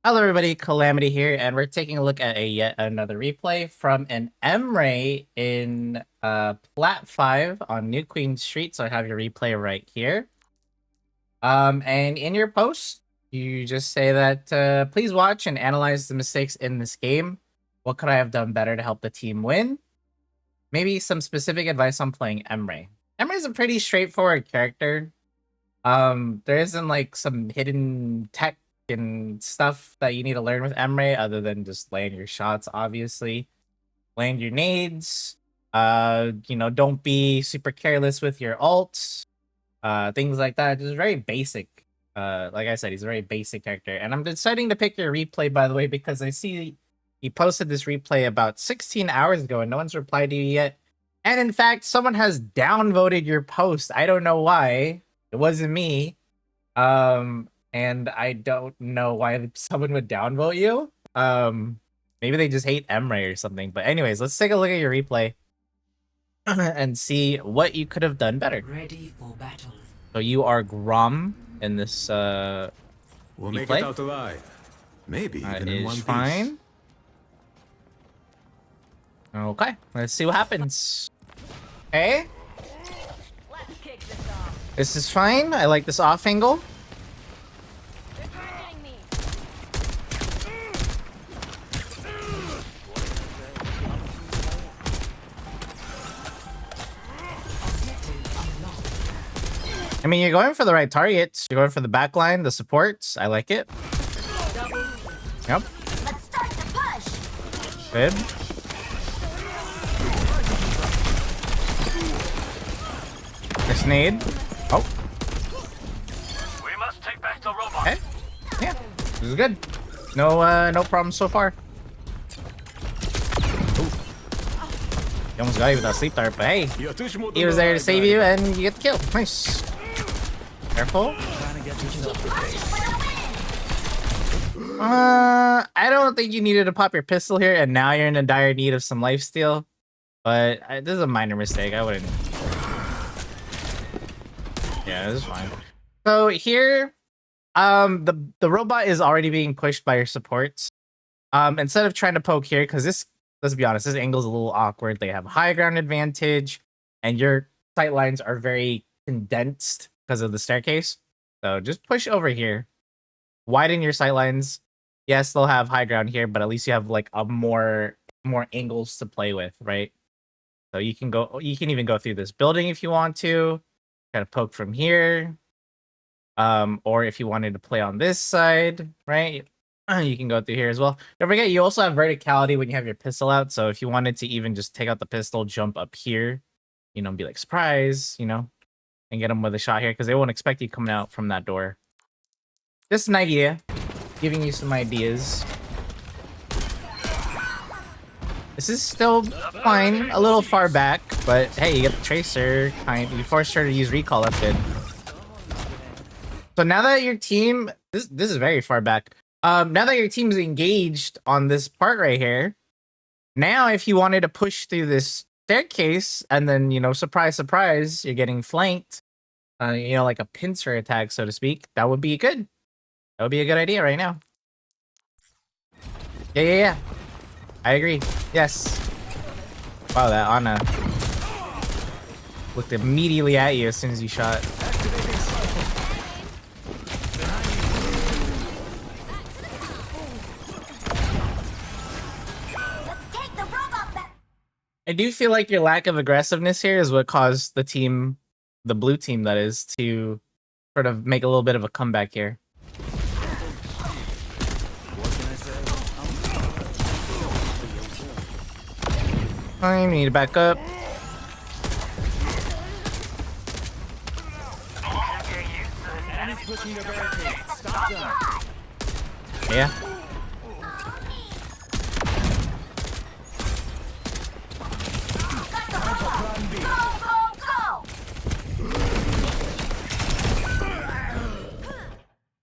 Hello everybody, Calamity here, and we're taking a look at yet another replay from an Emre in Plat 5 on New Queen Street. So I have your replay right here. And in your post, you just say that please watch and analyze the mistakes in this game. What could I have done better to help the team win? Maybe some specific advice on playing Emre. Emre is a pretty straightforward character. There isn't like some hidden tech and stuff that you need to learn with Emre other than just land your shots, obviously. Land your nades. Don't be super careless with your ults. Things like that. Just very basic. Like I said, he's a very basic character. And I'm deciding to pick your replay, by the way, because I see he posted this replay about 16 hours ago and no one's replied to you yet. And in fact, someone has downvoted your post. I don't know why. It wasn't me. And I don't know why someone would downvote you. Maybe they just hate Emre or something. But anyways, let's take a look at your replay and see what you could have done better. Ready for battle. So you are Grom in this We'll make replay. it out alive. Maybe That even in one is piece. fine. Okay, let's see what happens. Okay. Let's kick this off. This is fine. I like this off angle. They're targeting me. I mean, you're going for the right targets. You're going for the back line, the supports. I like it. Yep. Let's start the push. Good. Nice nade. Oh. We must take back the robot. Okay. Yeah. This is good. No problem so far. Ooh. You almost got you with that sleep dart, but hey, he was there to save you and you get the kill. Nice. Careful. I don't think you needed to pop your pistol here, and now you're in a dire need of some lifesteal. But this is a minor mistake. I wouldn't. Yeah, this is fine. So here, the robot is already being pushed by your supports. Instead of trying to poke here, because this, let's be honest, this angle is a little awkward. They have high ground advantage, and your sight lines are very condensed because of the staircase. So just push over here, widen your sight lines. Yes, they'll have high ground here, but at least you have like a more angles to play with, right? So you can even go through this building if you want to. Kind of poke from here. Or if you wanted to play on this side, right? You can go through here as well. Don't forget, you also have verticality when you have your pistol out. So if you wanted to even just take out the pistol, jump up here, be like, surprise, and get them with a shot here because they won't expect you coming out from that door. Just an idea. Giving you some ideas. This is still fine. A little far back, but hey, you get the tracer. You forced her to use recall. That's good. So now that your team, this is very far back. Now that your team's engaged on this part right here, now if you wanted to push through this staircase and then surprise, surprise, you're getting flanked. Like a pincer attack, so to speak. That would be good. That would be a good idea right now. Yeah. I agree. Yes. Wow, that Ana looked immediately at you as soon as you shot. I do feel like your lack of aggressiveness here is what caused the team, the blue team that is, to sort of make a little bit of a comeback here. I need to back up. Yeah.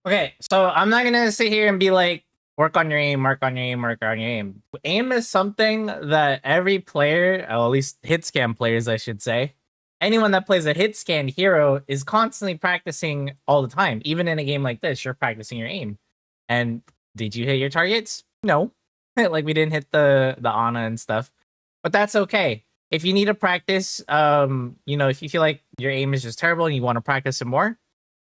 Okay, so I'm not gonna sit here and be like, work on your aim, work on your aim, work on your aim. Aim is something that every player, or at least hit scan players, I should say, anyone that plays a hit scan hero is constantly practicing all the time. Even in a game like this, you're practicing your aim. And Did you hit your targets? No. Like we didn't hit the Ana and stuff. But that's okay. If you need to practice, if you feel like your aim is just terrible and you want to practice some more,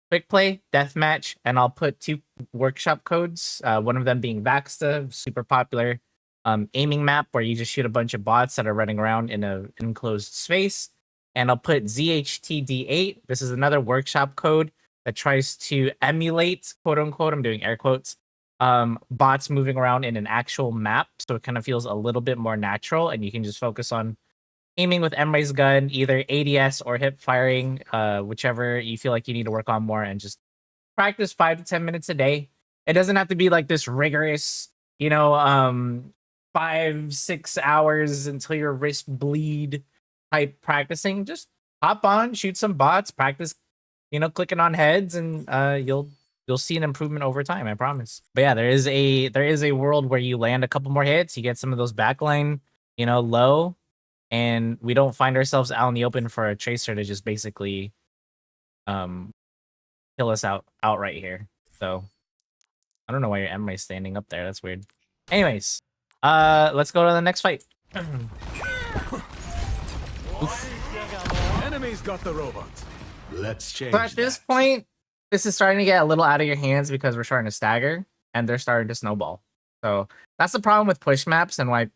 quick play, deathmatch, and I'll put 2 workshop codes. One of them being VAXTA, super popular aiming map where you just shoot a bunch of bots that are running around in an enclosed space. And I'll put ZHTD8. This is another workshop code that tries to emulate, quote unquote, I'm doing air quotes, bots moving around in an actual map. So it kind of feels a little bit more natural and you can just focus on aiming with Emre's gun, either ADS or hip firing, whichever you feel like you need to work on more, and just practice 5 to 10 minutes a day. It doesn't have to be like this rigorous, 5-6 hours until your wrist bleed type practicing. Just hop on, shoot some bots, practice, clicking on heads, and you'll see an improvement over time, I promise. But yeah, there is a world where you land a couple more hits, you get some of those backline, low, and we don't find ourselves out in the open for a tracer to just basically kill us outright here. So I don't know why your Emre's standing up there. That's weird. Anyways, let's go to the next fight. Enemy's got the robot. Let's change. So at this point, this is starting to get a little out of your hands because we're starting to stagger and they're starting to snowball. So that's the problem with push maps, and why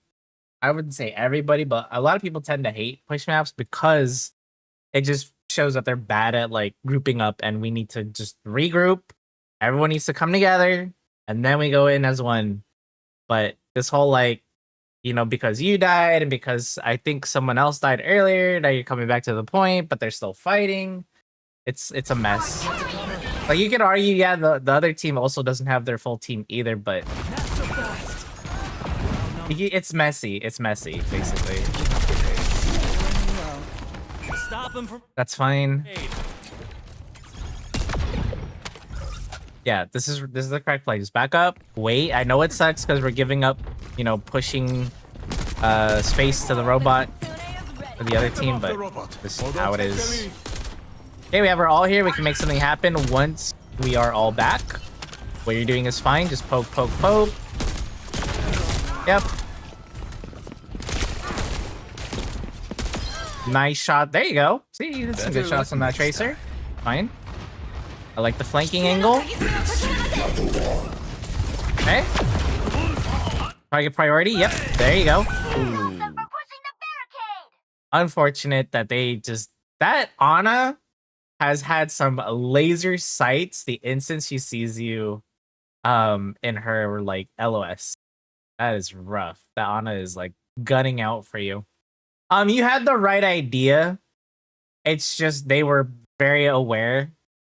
I wouldn't say everybody, but a lot of people tend to hate push maps because it just shows that they're bad at like grouping up, and we need to just regroup. Everyone needs to come together and then we go in as one. But this whole because you died and because I think someone else died earlier, now you're coming back to the point, but they're still fighting. It's a mess. Like you could argue, yeah, the other team also doesn't have their full team either, but it's messy. It's messy, basically. Stop him from. That's fine. Yeah, this is the correct play. Just back up, wait. I know it sucks because we're giving up, pushing space to the robot for the other team, but this is how it is. Okay, we have her all here. We can make something happen once we are all back. What you're doing is fine. Just poke, poke, poke. Yep. Nice shot. There you go. See, you did some good shots on that tracer. Fine. I like the flanking angle. Okay. Target priority. Yep. There you go. Ooh. Unfortunate that that Ana has had some laser sights the instant she sees you in her LOS. That is rough. That Ana is gunning out for you. You had the right idea. It's just they were very aware.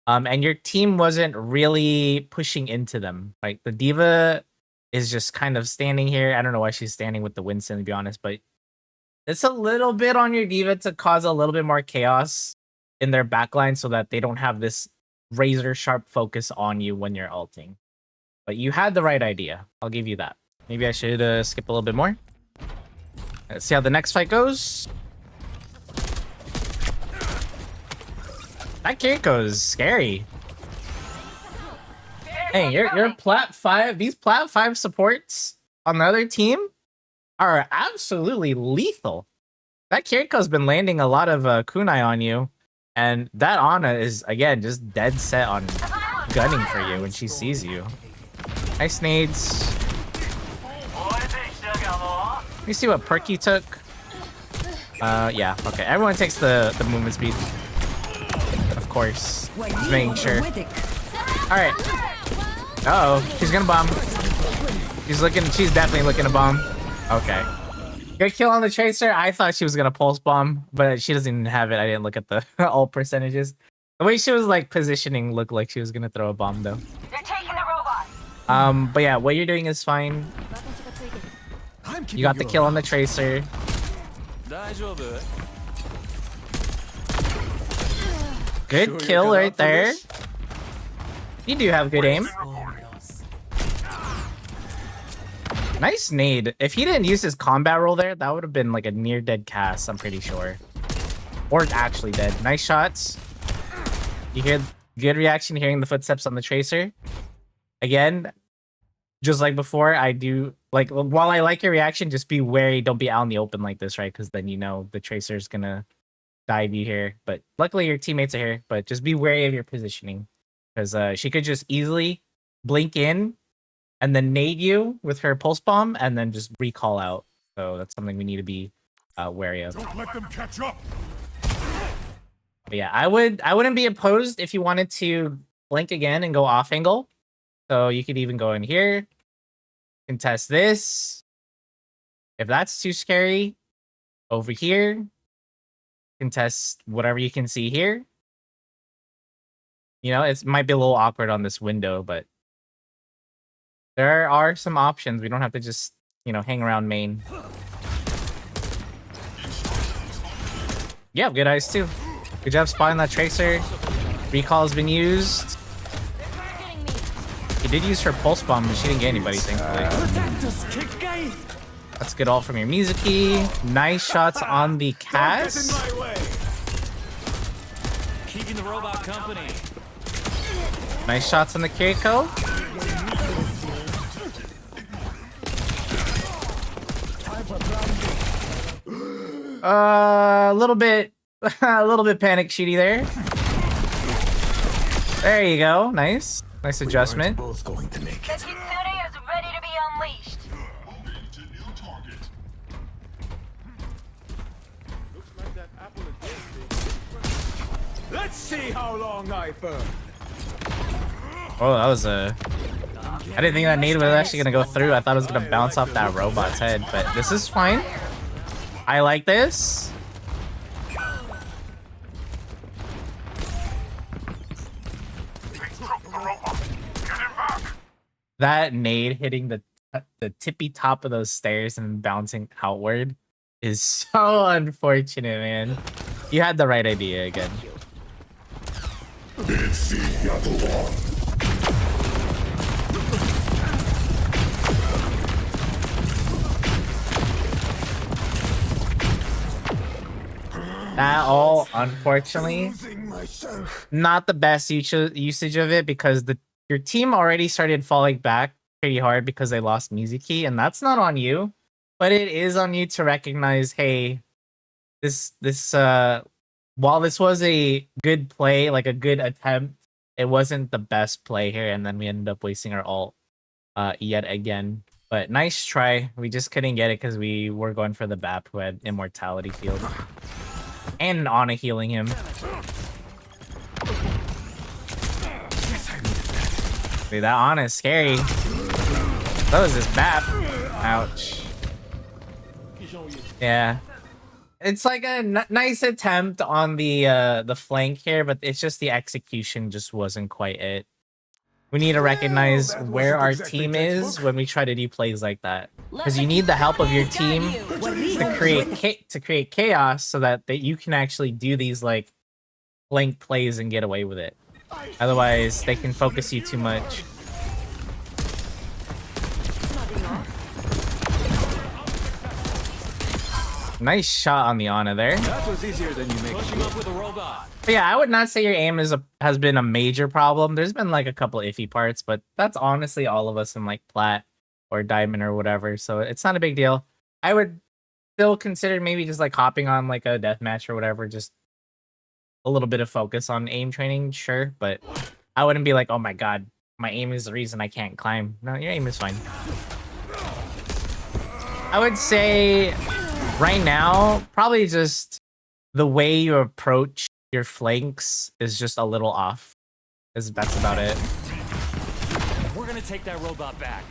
And your team wasn't really pushing into them. Like the diva is just kind of standing here. I don't know why she's standing with the Winston, to be honest, but it's a little bit on your diva to cause a little bit more chaos in their backline so that they don't have this razor sharp focus on you when you're ulting. But you had the right idea. I'll give you that. Maybe I should skip a little bit more. Let's see how the next fight goes. That Kiriko is scary. Hey, you're Plat 5. These Plat 5 supports on the other team are absolutely lethal. That Kiriko's been landing a lot of kunai on you. And that Ana is, again, just dead set on gunning for you when she sees you. Nice nades. Let me see what perk you took. Yeah, okay. Everyone takes the movement speed. Of course. Just making sure. Alright. Uh-oh. She's gonna bomb. She's definitely looking to bomb. Okay. Good kill on the tracer. I thought she was gonna pulse bomb, but she doesn't even have it. I didn't look at the all percentages. The way she was positioning looked like she was gonna throw a bomb though. They're taking the robot. But yeah, what you're doing is fine. You got the kill on the tracer. Good kill right there. You do have good aim. Nice nade. If he didn't use his combat roll there, that would have been a near dead cast, I'm pretty sure. Or actually dead. Nice shots. You hear good reaction hearing the footsteps on the tracer. Again, just like before, I do like while I like your reaction, just be wary. Don't be out in the open like this, right? Because then you know the tracer's gonna dive you here. But luckily your teammates are here. But just be wary of your positioning, because she could just easily blink in and then nade you with her pulse bomb and then just recall out. So that's something we need to be wary of. Don't let them catch up. But yeah, I wouldn't be opposed if you wanted to blink again and go off angle. So you could even go in here, contest this. If that's too scary, over here, contest whatever you can see here. You know, it might be a little awkward on this window, but there are some options. We don't have to just, you know, hang around main. Yeah, good eyes too. Good job spotting that tracer. Recall has been used. He did use her pulse bomb, but she didn't get anybody, thankfully. That's good all from your Mizuki. Nice shots on the cast. Keeping the robot company. Nice shots on the Kiriko. A little bit panic shooty there. There you go. Nice adjustment. Both going to make The it. Kitsune is ready to be unleashed. Let's see how long I burn. Oh, that was a... I didn't think that nade was actually going to go through. I thought it was going to bounce off that robot's head, but this is fine. I like this. That nade hitting the tippy top of those stairs and bouncing outward is so unfortunate, man. You had the right idea again. That all, unfortunately, not the best usage of it, because your team already started falling back pretty hard because they lost Mizuki, and that's not on you, but it is on you to recognize, hey, this while this was a good play, like a good attempt, it wasn't the best play here, and then we ended up wasting our ult yet again. But nice try. We just couldn't get it because we were going for the BAP who had Immortality Field. And Ana healing him. Dude, that Ana is scary. So is this BAP. Ouch. Yeah. It's like a nice attempt on the flank here, but it's just the execution just wasn't quite it. We need to recognize where our team is when we try to do plays like that, because you need the help of your team to create chaos so that you can actually do these like flank plays and get away with it. Otherwise, they can focus you too much. Nice shot on the Ana there. That was easier than you make it. Pushing up with a robot. But yeah, I would not say your aim has been a major problem. There's been like a couple iffy parts, but that's honestly all of us in like Plat or Diamond or whatever. So it's not a big deal. I would still consider maybe just like hopping on like a deathmatch or whatever. Just a little bit of focus on aim training, sure. But I wouldn't be like, oh my god, my aim is the reason I can't climb. No, your aim is fine. I would say right now, probably just the way you approach your flanks is just a little off. That's about it. We're gonna take that robot back.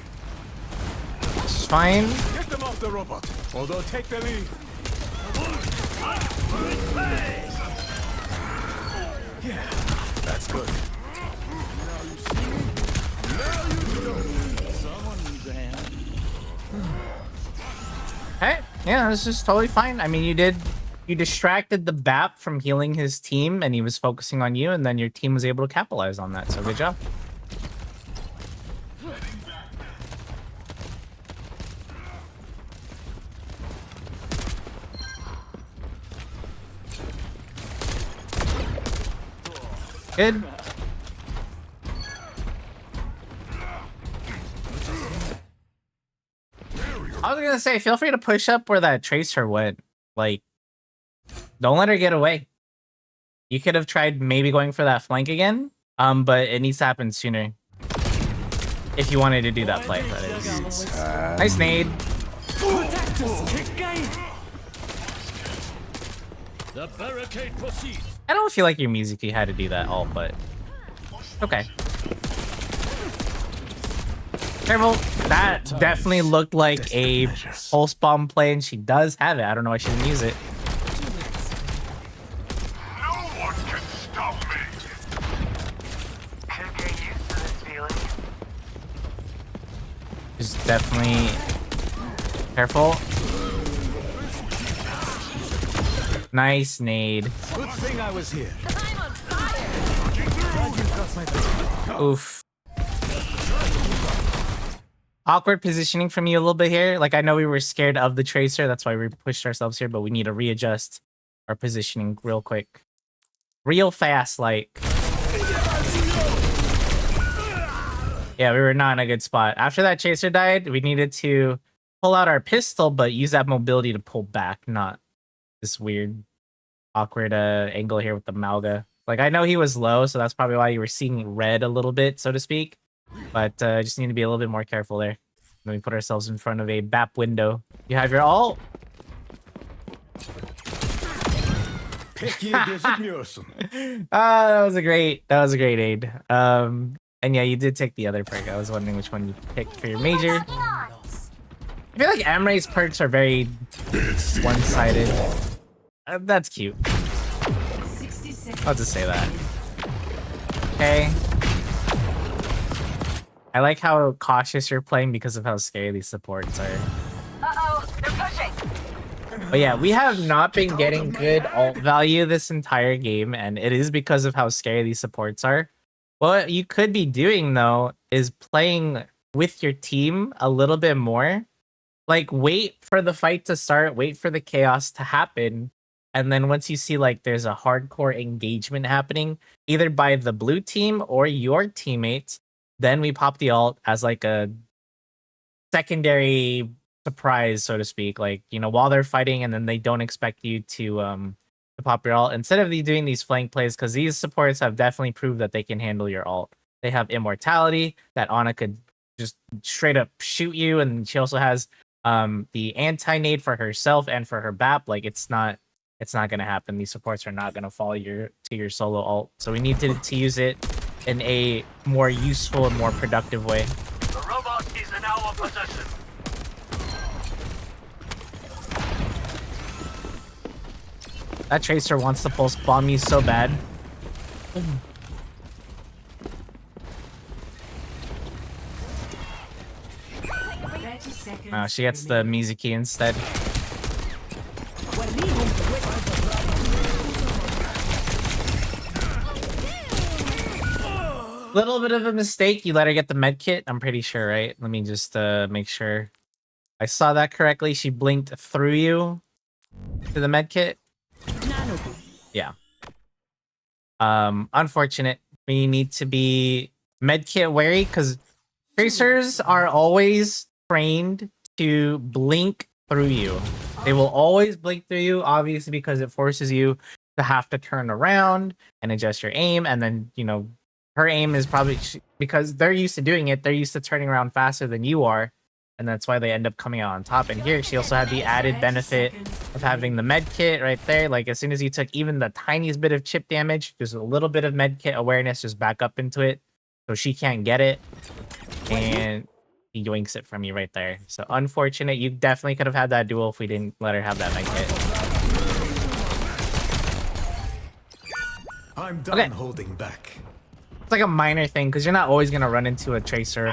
It's fine. Get them off the robot, or they'll take the lead. Yeah, that's good. Now you see? Now you know. Someone needs a hand. Hey, yeah, this is totally fine. I mean, you distracted the BAP from healing his team, and he was focusing on you, and then your team was able to capitalize on that. So good job. Good. I was gonna say, feel free to push up where that tracer went. Like, don't let her get away. You could have tried maybe going for that flank again, but it needs to happen sooner. If you wanted to do that play, that is. Nice nade. The barricade proceeds. I don't feel like your music had to do that all, but okay. Careful. That definitely looked like a pulse bomb play, and she does have it. I don't know why she didn't use it. No one can stop me. Could get used to this feeling. Just definitely careful. Nice nade. Good thing I was here. I'm on fire. Oof. Awkward positioning from you a little bit here. Like, I know we were scared of the tracer. That's why we pushed ourselves here, but we need to readjust our positioning real quick. Real fast, like. Yeah, we were not in a good spot. After that chaser died, we needed to pull out our pistol, but use that mobility to pull back, not this weird, awkward angle here with the Malga. Like, I know he was low, so that's probably why you were seeing red a little bit, so to speak. But just need to be a little bit more careful there. Then we put ourselves in front of a BAP window. You have your ult. That was a great aid. And yeah, you did take the other perk. I was wondering which one you picked for your major. I feel like Emre's perks are very one-sided. That's cute. I'll just say that. Okay. I like how cautious you're playing because of how scary these supports are. Uh-oh, they're pushing. But yeah, we have not been getting good ult value this entire game, and it is because of how scary these supports are. What you could be doing, though, is playing with your team a little bit more. Like, wait for the fight to start, wait for the chaos to happen, and then once you see, like, there's a hardcore engagement happening, either by the blue team or your teammates, then we pop the ult as, like, a secondary surprise, so to speak. Like, you know, while they're fighting, and then they don't expect you to pop your ult. Instead of you doing these flank plays, because these supports have definitely proved that they can handle your ult. They have immortality, that Ana could just straight up shoot you, and she also has the anti-nade for herself and for her BAP. Like, it's not gonna happen. These supports are not gonna follow to your solo ult. So we need to use it in a more useful and more productive way. The robot is in our possession. That tracer wants to pulse bomb me so bad. Oh, she gets the Mizuki instead. Little bit of a mistake. You let her get the med kit. I'm pretty sure, right? Let me just make sure I saw that correctly. She blinked through you to the med kit. Yeah. Unfortunate. We need to be med kit wary because tracers are always trained to blink through you. They will always blink through you, obviously, because it forces you to have to turn around and adjust your aim. And then, you know, her aim is probably because they're used to doing it. They're used to turning around faster than you are. And that's why they end up coming out on top. And here, she also had the added benefit of having the med kit right there. Like, as soon as you took even the tiniest bit of chip damage, just a little bit of med kit awareness, just back up into it. So she can't get it. And he yoinks it from you right there. So unfortunate. You definitely could have had that duel if we didn't let her have that med kit. I'm done holding back. It's like a minor thing because you're not always going to run into a tracer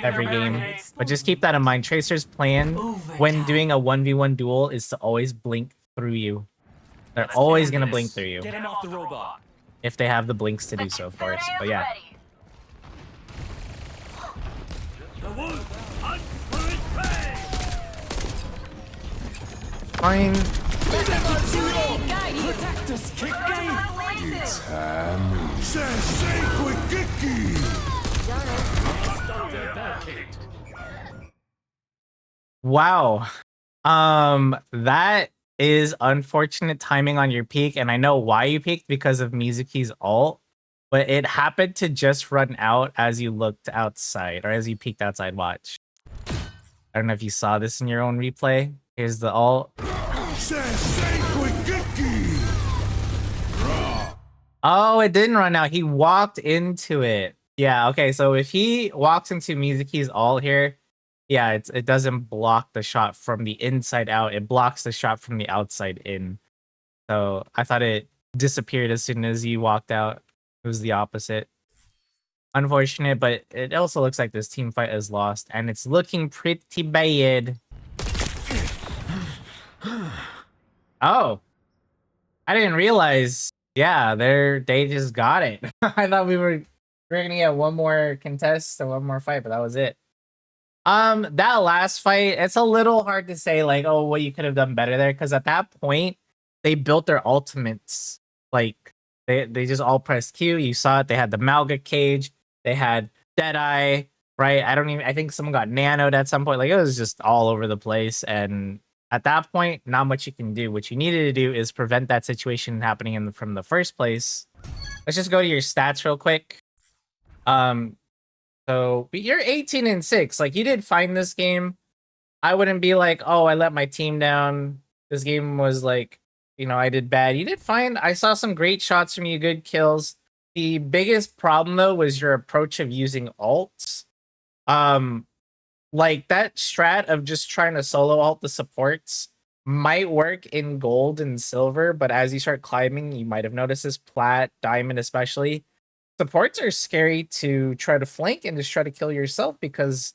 every game. But just keep that in mind. Tracer's plan when doing a 1v1 duel is to always blink through you. They're always going to blink through you. Get him off the robot. If they have the blinks to do so, of course. But yeah. The wolf hunts for its prey. Fine. Protect us, kick game! Stone their barricade. Wow. That is unfortunate timing on your peak, and I know why you peaked because of Mizuki's ult, but it happened to just run out as you looked outside or as you peeked outside. Watch. I don't know if you saw this in your own replay. Here's the ult. Oh, it didn't run out. He walked into it. Yeah, okay. So if he walks into Mizuki's ult here, yeah, it doesn't block the shot from the inside out. It blocks the shot from the outside in. So I thought it disappeared as soon as you walked out. It was the opposite. Unfortunate, but it also looks like this team fight is lost, and it's looking pretty bad. Oh, I didn't realize. Yeah, they just got it. I thought we were gonna get one more contest or one more fight, but that was it. That last fight, it's a little hard to say like, oh, what you could have done better there, because at that point they built their ultimates. Like they just all pressed Q. You saw it. They had the Malga cage. They had Deadeye. Right. I think someone got nanoed at some point. Like it was just all over the place. And at that point, not much you can do. What you needed to do is prevent that situation happening from the first place. Let's just go to your stats real quick. So you're 18-6. Like you did fine this game. I wouldn't be like, oh, I let my team down. This game was like, I did bad. You did fine. I saw some great shots from you, good kills. The biggest problem though was your approach of using ults. Like that strat of just trying to solo ult the supports might work in gold and silver, but as you start climbing, you might have noticed this plat, diamond especially. Supports are scary to try to flank and just try to kill yourself because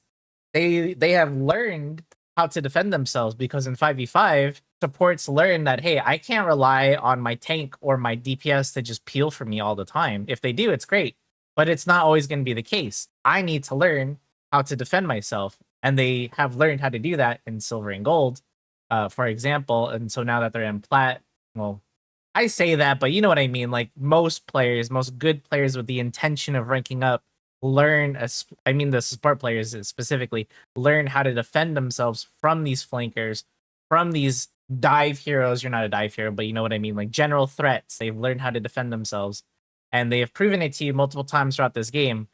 they have learned how to defend themselves, because in 5v5 supports learn that, hey, I can't rely on my tank or my DPS to just peel for me all the time. If they do, it's great, but it's not always going to be the case. I need to learn how to defend myself, and they have learned how to do that in silver and gold, for example. And so now that they're in plat, well, I say that, but you know what I mean. Like most players, most good players with the intention of ranking up, the support players specifically, learn how to defend themselves from these flankers, from these dive heroes. You're not a dive hero, but you know what I mean. Like general threats, they've learned how to defend themselves, and they have proven it to you multiple times throughout this game.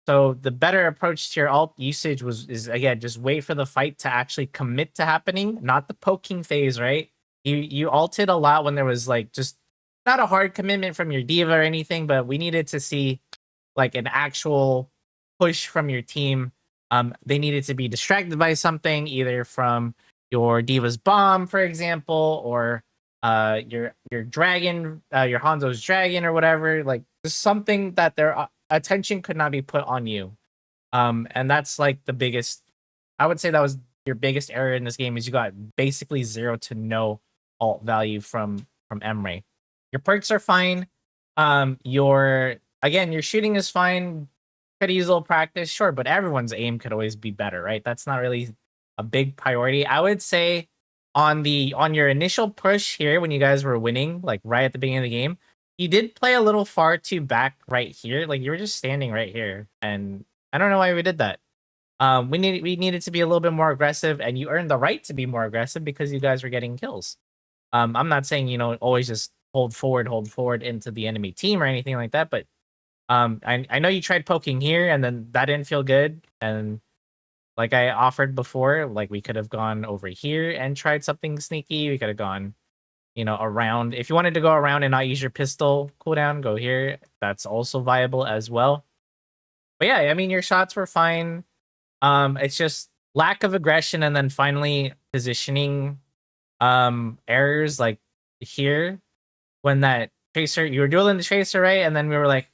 So the better approach to your ult usage is again, just wait for the fight to actually commit to happening, not the poking phase, right? You ulted a lot when there was like just not a hard commitment from your diva or anything, but we needed to see like an actual push from your team. They needed to be distracted by something, either from your diva's bomb, for example, or your dragon, your Hanzo's dragon or whatever. Like just something that their attention could not be put on you. And that's like the biggest. I would say that was your biggest error in this game, is you got basically 0 to no ult value from Emre. Your perks are fine. Your shooting is fine. Could use a little practice, sure, but everyone's aim could always be better, right? That's not really a big priority. I would say on your initial push here when you guys were winning, like right at the beginning of the game, you did play a little far too back right here. Like you were just standing right here, and I don't know why we did that. We needed to be a little bit more aggressive, and you earned the right to be more aggressive because you guys were getting kills. I'm not saying always just hold forward into the enemy team or anything like that, but I know you tried poking here and then that didn't feel good, and like I offered before, like we could have gone over here and tried something sneaky. We could have gone around. If you wanted to go around and not use your pistol cooldown, go here. That's also viable as well. But yeah, I mean your shots were fine. It's just lack of aggression, and then finally positioning errors like here when that tracer, you were dueling the tracer, right? And then we were like,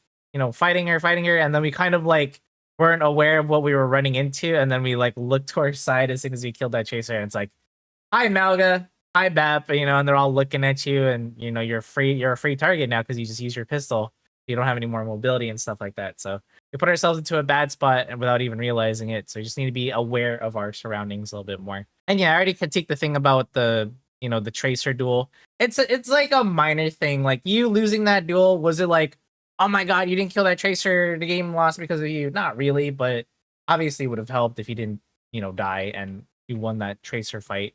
fighting her, and then we kind of like weren't aware of what we were running into, and then we like looked to our side as soon as we killed that tracer, and it's like, hi Malga, hi Bap, and they're all looking at you, and you're a free target now because you just use your pistol. You don't have any more mobility and stuff like that. So we put ourselves into a bad spot and without even realizing it. So we just need to be aware of our surroundings a little bit more. And yeah, I already critiqued the thing about the the tracer duel. It's like a minor thing. Like you losing that duel, was it like, oh my god, you didn't kill that tracer, the game lost because of you? Not really, but obviously would have helped if you didn't die. And you won that Tracer fight,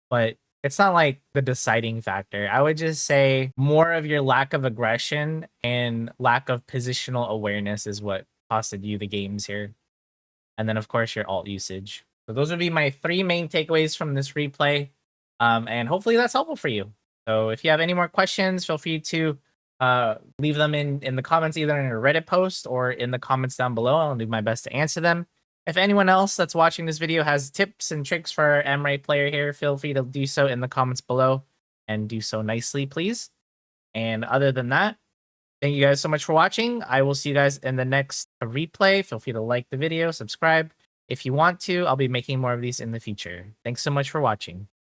but it's not like the deciding factor. I would just say more of your lack of aggression and lack of positional awareness is what costed you the games here. And then, of course, your alt usage. So those would be my 3 main takeaways from this replay. And hopefully that's helpful for you. So if you have any more questions, feel free to leave them in the comments, either in a Reddit post or in the comments down below. I'll do my best to answer them. If anyone else that's watching this video has tips and tricks for our Emre player here, feel free to do so in the comments below and do so nicely, please. And other than that, thank you guys so much for watching. I will see you guys in the next replay. Feel free to like the video, subscribe if you want to. I'll be making more of these in the future. Thanks so much for watching.